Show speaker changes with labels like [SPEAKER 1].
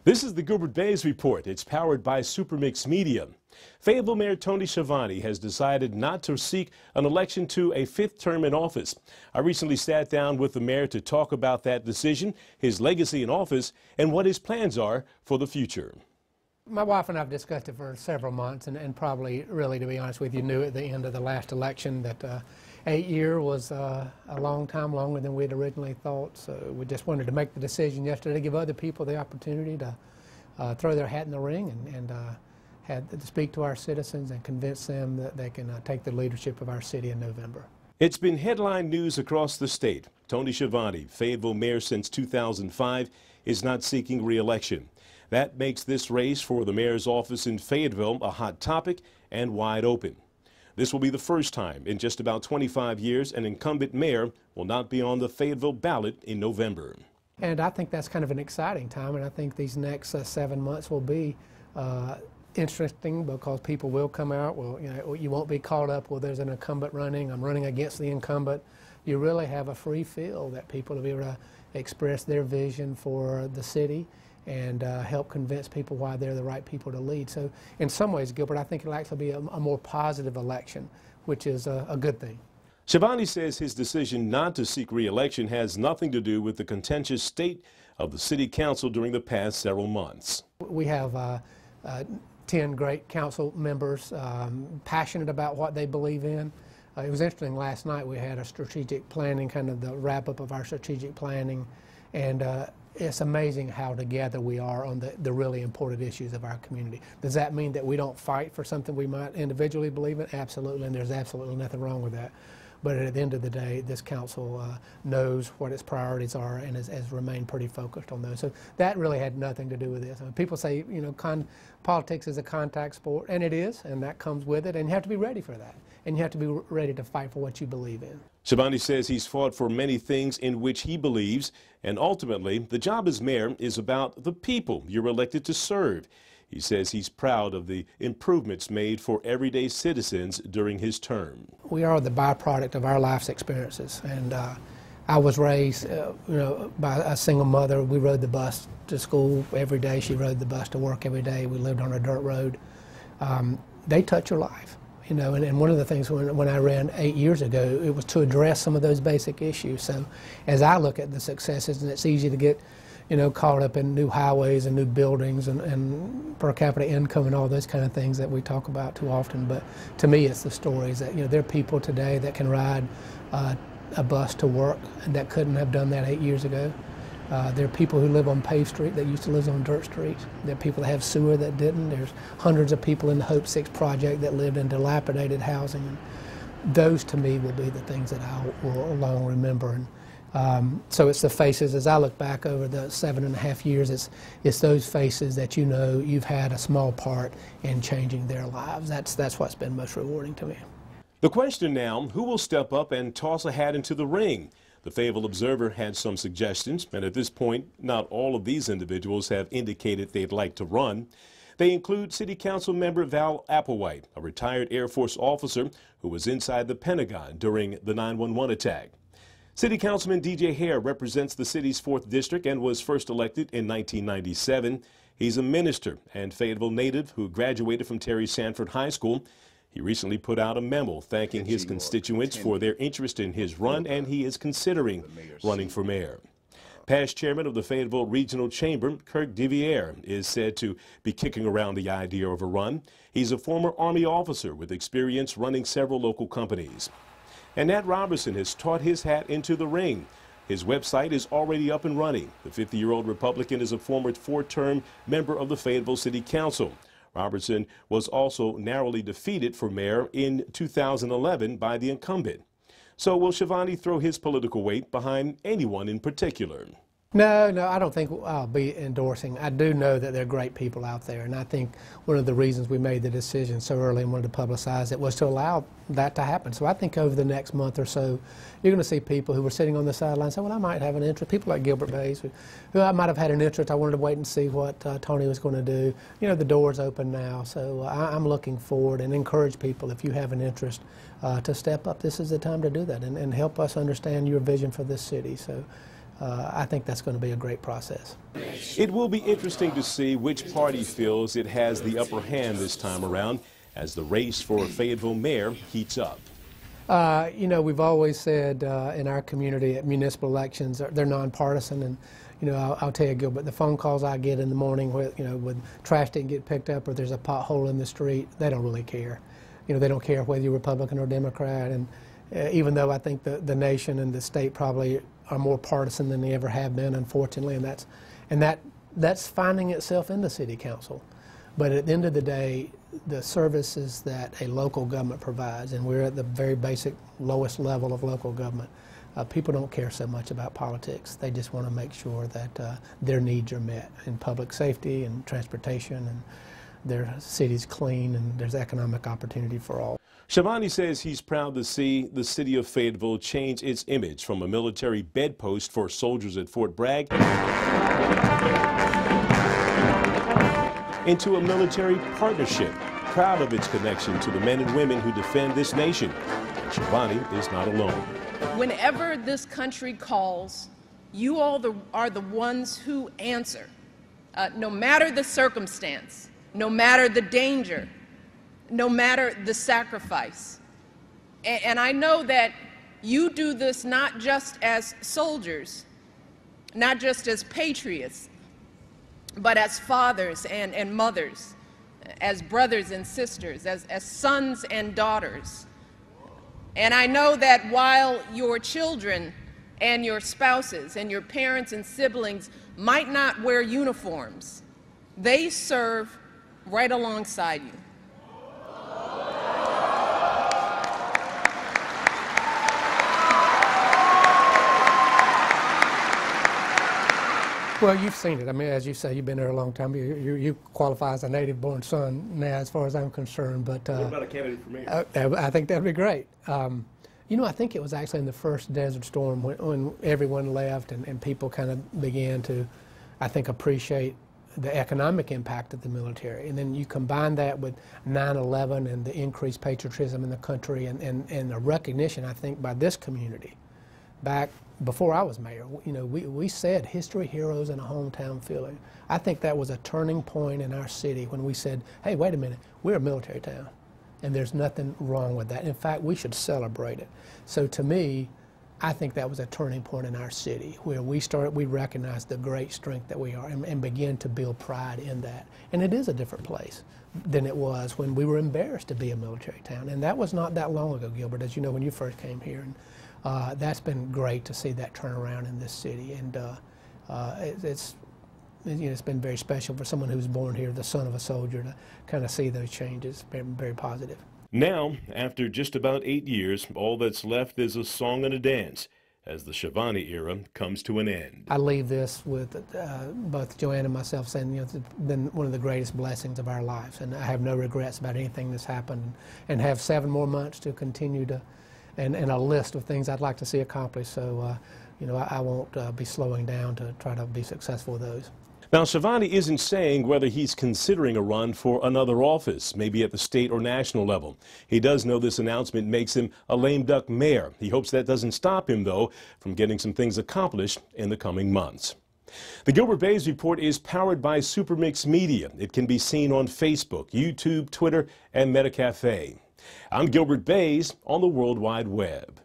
[SPEAKER 1] This is the Gilbert Baez Report. It's powered by Supermix Media. Fayetteville Mayor Tony Chavonne has decided not to seek an election to a fifth term in office. I recently sat down with the mayor to talk about that decision, his legacy in office, and what his plans are for the future.
[SPEAKER 2] My wife and I have discussed it for several months, and probably, really, to be honest with you, knew at the end of the last election that 8 years was a long time, longer than we had originally thought. So we just wanted to make the decision yesterday to give other people the opportunity to throw their hat in the ring and had to speak to our citizens and convince them that they can take the leadership of our city in November.
[SPEAKER 1] It's been headline news across the state. Tony Chavonne, Fayetteville mayor since 2005, is not seeking re-election. That makes this race for the mayor's office in Fayetteville a hot topic and wide open. This will be the first time in just about 25 years an incumbent mayor will not be on the Fayetteville ballot in November.
[SPEAKER 2] And I think that's kind of an exciting time, and I think these next 7 months will be interesting because people will come out. Well, you won't be caught up, well, there's an incumbent running, I'm running against the incumbent. You really have a free field that people will be able to express their vision for the city and help convince people why they're the right people to lead. So in some ways, Gilbert, I think it'll actually be a more positive election, which is a good thing.
[SPEAKER 1] Chavonne says his decision not to seek re-election has nothing to do with the contentious state of the city council during the past several months.
[SPEAKER 2] We have 10 great council members passionate about what they believe in. It was interesting, last night we had a strategic planning, kind of the wrap-up of our strategic planning, and it's amazing how together we are on the really important issues of our community. Does that mean that we don't fight for something we might individually believe in? Absolutely, and there's absolutely nothing wrong with that. But at the end of the day, this council knows what its priorities are and has remained pretty focused on those. So that really had nothing to do with this. I mean, people say, politics is a contact sport, and it is, and that comes with it, and you have to be ready for that. And you have to be ready to fight for what you believe in.
[SPEAKER 1] Chavonne says he's fought for many things in which he believes, and ultimately, the job as mayor is about the people you're elected to serve. He says he's proud of the improvements made for everyday citizens during his term.
[SPEAKER 2] We are the byproduct of our life's experiences, and I was raised, by a single mother. We rode the bus to school every day. She rode the bus to work every day. We lived on a dirt road. They touch your life. And one of the things when I ran 8 years ago, it was to address some of those basic issues. So as I look at the successes, and it's easy to get, caught up in new highways and new buildings and per capita income and all those kind of things that we talk about too often. But to me, it's the stories that, there are people today that can ride a bus to work and that couldn't have done that 8 years ago. There are people who live on paved street that used to live on dirt streets. There are people that have sewer that didn't. There's hundreds of people in the Hope 6 project that lived in dilapidated housing. And those, to me, will be the things that I will long remember. And so it's the faces, as I look back over the 7.5 years, it's those faces that you've had a small part in changing their lives. That's what's been most rewarding to me.
[SPEAKER 1] The question now, who will step up and toss a hat into the ring? The Fayetteville Observer had some suggestions, and at this point, not all of these individuals have indicated they'd like to run. They include City Council member Val Applewhite, a retired Air Force officer who was inside the Pentagon during the 9/11 attack. City Councilman DJ Hare represents the city's 4th District and was first elected in 1997. He's a minister and Fayetteville native who graduated from Terry Sanford High School. He recently put out a memo thanking his constituents for their interest in his run, and he is considering running for mayor. Past chairman of the Fayetteville Regional Chamber, Kirk DeViere, is said to be kicking around the idea of a run. He's a former Army officer with experience running several local companies. And Nat Robertson has taught his hat into the ring. His website is already up and running. The 50-year-old Republican is a former 4-term member of the Fayetteville City Council. Robertson was also narrowly defeated for mayor in 2011 by the incumbent. So will Chavonne throw his political weight behind anyone in particular?
[SPEAKER 2] No, I don't think I'll be endorsing. I do know that there are great people out there, and I think one of the reasons we made the decision so early and wanted to publicize it was to allow that to happen. So I think over the next month or so, you're going to see people who were sitting on the sidelines say, well, I might have an interest. People like Gilbert Baez, who I might have had an interest. I wanted to wait and see what Tony was going to do. The door's open now, so I'm looking forward and encourage people, if you have an interest, to step up. This is the time to do that and help us understand your vision for this city. So I think that's going to be a great process.
[SPEAKER 1] It will be interesting to see which party feels it has the upper hand this time around as the race for Fayetteville mayor heats up.
[SPEAKER 2] You know, we've always said in our community at municipal elections, they're nonpartisan, and you know, I'll tell you, Gilbert, the phone calls I get in the morning with, you know, when trash didn't get picked up or there's a pothole in the street, they don't really care. You know, they don't care whether you're Republican or Democrat, and even though I think the nation and the state probably are more partisan than they ever have been, unfortunately, and that's finding itself in the city council. But at the end of the day, the services that a local government provides, and we're at the very basic lowest level of local government, people don't care so much about politics. They just want to make sure that their needs are met in public safety and transportation, and their city's clean, and there's economic opportunity for all.
[SPEAKER 1] Chavonne says he's proud to see the city of Fayetteville change its image from a military bedpost for soldiers at Fort Bragg into a military partnership, proud of its connection to the men and women who defend this nation. And Chavonne is not alone.
[SPEAKER 3] Whenever this country calls, you all are the ones who answer, no matter the circumstance, no matter the danger, no matter the sacrifice. And I know that you do this not just as soldiers, not just as patriots, but as fathers and mothers, as brothers and sisters, as sons and daughters. And I know that while your children and your spouses and your parents and siblings might not wear uniforms, they serve right alongside you.
[SPEAKER 2] Well, you've seen it. I mean, as you say, you've been there a long time. You qualify as a native-born son now, as far as I'm concerned. But
[SPEAKER 1] what about a candidate for mayor?
[SPEAKER 2] I think that'd be great. You know, I think it was actually in the first Desert Storm when everyone left and people kind of began to, I think, appreciate the economic impact of the military. And then you combine that with 9/11 and the increased patriotism in the country and a recognition, I think, by this community. Back before I was mayor, you know, we said history, heroes, and a hometown feeling. I think that was a turning point in our city when we said, hey, wait a minute, we're a military town, and there's nothing wrong with that. In fact, we should celebrate it. So to me, I think that was a turning point in our city where we recognized the great strength that we are and begin to build pride in that. And it is a different place than it was when we were embarrassed to be a military town. And that was not that long ago, Gilbert, as you know, when you first came here. And that's been great to see that turnaround in this city. And it's been very special for someone who's born here, the son of a soldier, to kind of see those changes. It's been very positive.
[SPEAKER 1] Now, after just about 8 years, all that's left is a song and a dance as the Chavonne era comes to an end.
[SPEAKER 2] I leave this with both Joanne and myself saying, you know, it's been one of the greatest blessings of our lives, and I have no regrets about anything that's happened, and have 7 more months to continue to, and a list of things I'd like to see accomplished. So, you know, I won't be slowing down to try to be successful with those.
[SPEAKER 1] Now, Chavonne isn't saying whether he's considering a run for another office, maybe at the state or national level. He does know this announcement makes him a lame duck mayor. He hopes that doesn't stop him, though, from getting some things accomplished in the coming months. The Gilbert Baez Report is powered by Supermix Media. It can be seen on Facebook, YouTube, Twitter, and MetaCafe. I'm Gilbert Baez on the World Wide Web.